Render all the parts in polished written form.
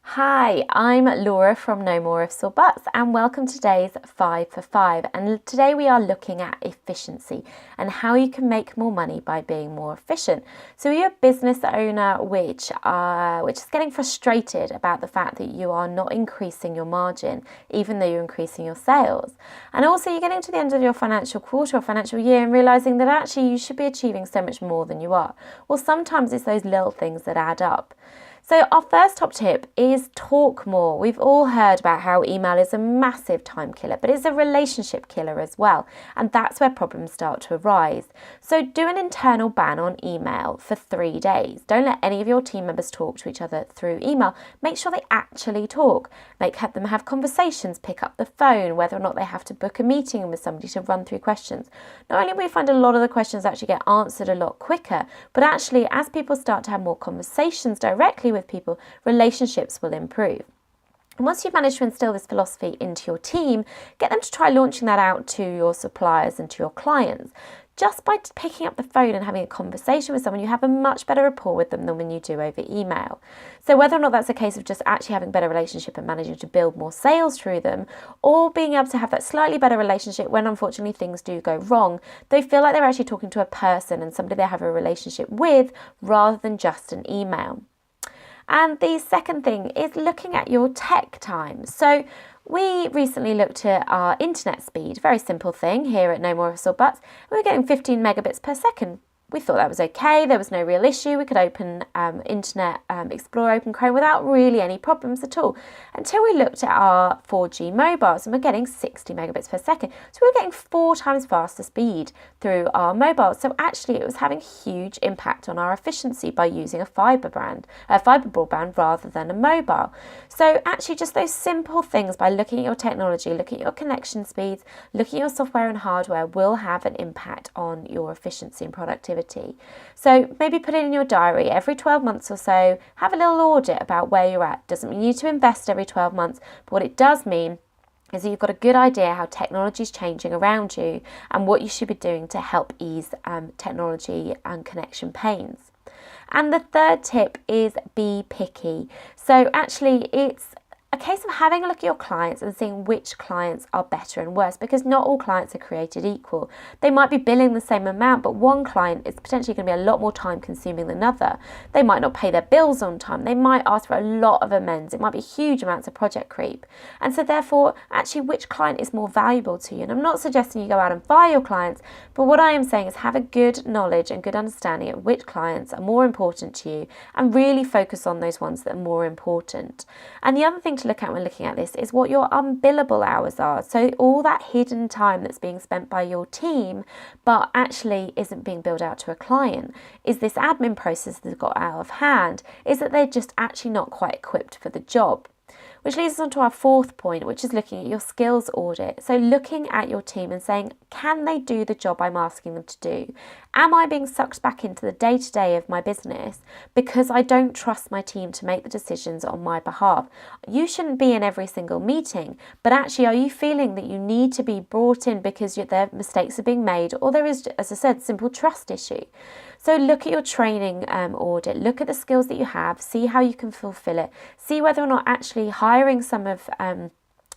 Hi, I'm Laura from No More Ifs or Buts, and welcome to today's 5 for 5. And today we are looking at efficiency and how you can make more money by being more efficient. So you're a business owner which is getting frustrated about the fact that you are not increasing your margin, even though you're increasing your sales. And also you're getting to the end of your financial quarter or financial year and realizing that actually you should be achieving so much more than you are. Well, sometimes it's those little things that add up. So our first top tip is talk more. We've all heard about how email is a massive time killer, but it's a relationship killer as well. And that's where problems start to arise. So do an internal ban on email for 3 days. Don't let any of your team members talk to each other through email. Make sure they actually talk. Have them have conversations, pick up the phone, whether or not they have to book a meeting with somebody to run through questions. Not only will we find a lot of the questions actually get answered a lot quicker, but actually as people start to have more conversations directly with people, relationships will improve. And once you've managed to instill this philosophy into your team, get them to try launching that out to your suppliers and to your clients. Just by picking up the phone and having a conversation with someone, you have a much better rapport with them than when you do over email. So whether or not that's a case of just actually having a better relationship and managing to build more sales through them, or being able to have that slightly better relationship when unfortunately things do go wrong, they feel like they're actually talking to a person and somebody they have a relationship with rather than just an email. And the second thing is looking at your tech time. So we recently looked at our internet speed, very simple thing here at No More Ifs or Buts. We were getting 15 megabits per second. We thought that was okay, there was no real issue. We could open Internet Explorer, open Chrome without really any problems at all. Until we looked at our 4G mobiles and we're getting 60 megabits per second. So we were getting 4 times faster speed through our mobiles. So actually it was having a huge impact on our efficiency by using a fibre broadband rather than a mobile. So actually just those simple things by looking at your technology, looking at your connection speeds, looking at your software and hardware will have an impact on your efficiency and productivity. So maybe put it in your diary every 12 months or so, have a little audit about where you're at. Doesn't mean you need to invest every 12 months, but what it does mean is that you've got a good idea how technology is changing around you and what you should be doing to help ease technology and connection pains. And the third tip is be picky. So actually it's a case of having a look at your clients and seeing which clients are better and worse, because not all clients are created equal. They might be billing the same amount, but one client is potentially going to be a lot more time consuming than another. They might not pay their bills on time. They might ask for a lot of amends. It might be huge amounts of project creep. And so therefore, actually, which client is more valuable to you? And I'm not suggesting you go out and fire your clients, but what I am saying is have a good knowledge and good understanding of which clients are more important to you and really focus on those ones that are more important. And the other thing to look at when looking at this is what your unbillable hours are. So all that hidden time that's being spent by your team but actually isn't being billed out to a client. Is this admin process that's got out of hand? Is that they're just actually not quite equipped for the job? Which leads us on to our fourth point, which is looking at your skills audit. So looking at your team and saying, can they do the job I'm asking them to do? Am I being sucked back into the day-to-day of my business because I don't trust my team to make the decisions on my behalf? You shouldn't be in every single meeting, but actually are you feeling that you need to be brought in because their mistakes are being made, or there is, as I said, simple trust issue? So look at your training audit, look at the skills that you have, see how you can fulfill it, see whether or not actually hiring some of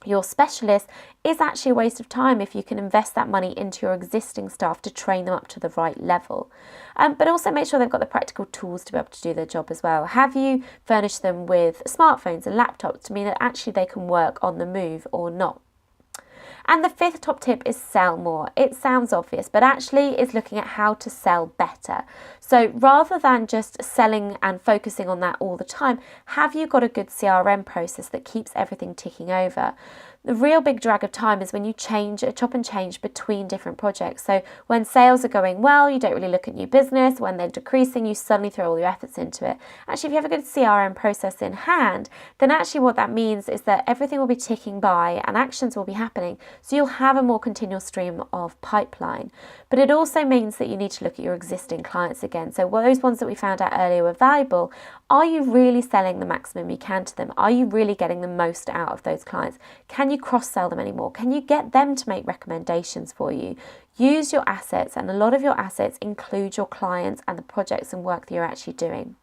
your specialists is actually a waste of time if you can invest that money into your existing staff to train them up to the right level. But also make sure they've got the practical tools to be able to do their job as well. Have you furnished them with smartphones and laptops to mean that actually they can work on the move or not? And the fifth top tip is sell more. It sounds obvious, but actually it's looking at how to sell better. So rather than just selling and focusing on that all the time, have you got a good CRM process that keeps everything ticking over? The real big drag of time is when you chop and change between different projects. So when sales are going well, you don't really look at new business. When they're decreasing, you suddenly throw all your efforts into it. Actually, if you have a good CRM process in hand, then actually what that means is that everything will be ticking by and actions will be happening. So you'll have a more continual stream of pipeline. But it also means that you need to look at your existing clients again. So those ones that we found out earlier were valuable. Are you really selling the maximum you can to them? Are you really getting the most out of those clients? Can you cross-sell them anymore? Can you get them to make recommendations for you? Use your assets, and a lot of your assets include your clients and the projects and work that you're actually doing.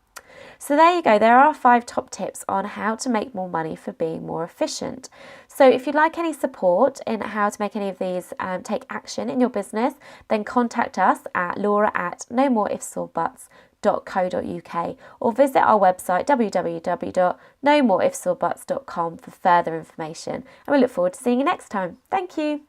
So there you go, there are 5 top tips on how to make more money for being more efficient. So if you'd like any support in how to make any of these take action in your business, then contact us at laura@nomoreifsorbuts.co.uk or visit our website www.nomoreifsorbuts.com for further information. And we look forward to seeing you next time. Thank you.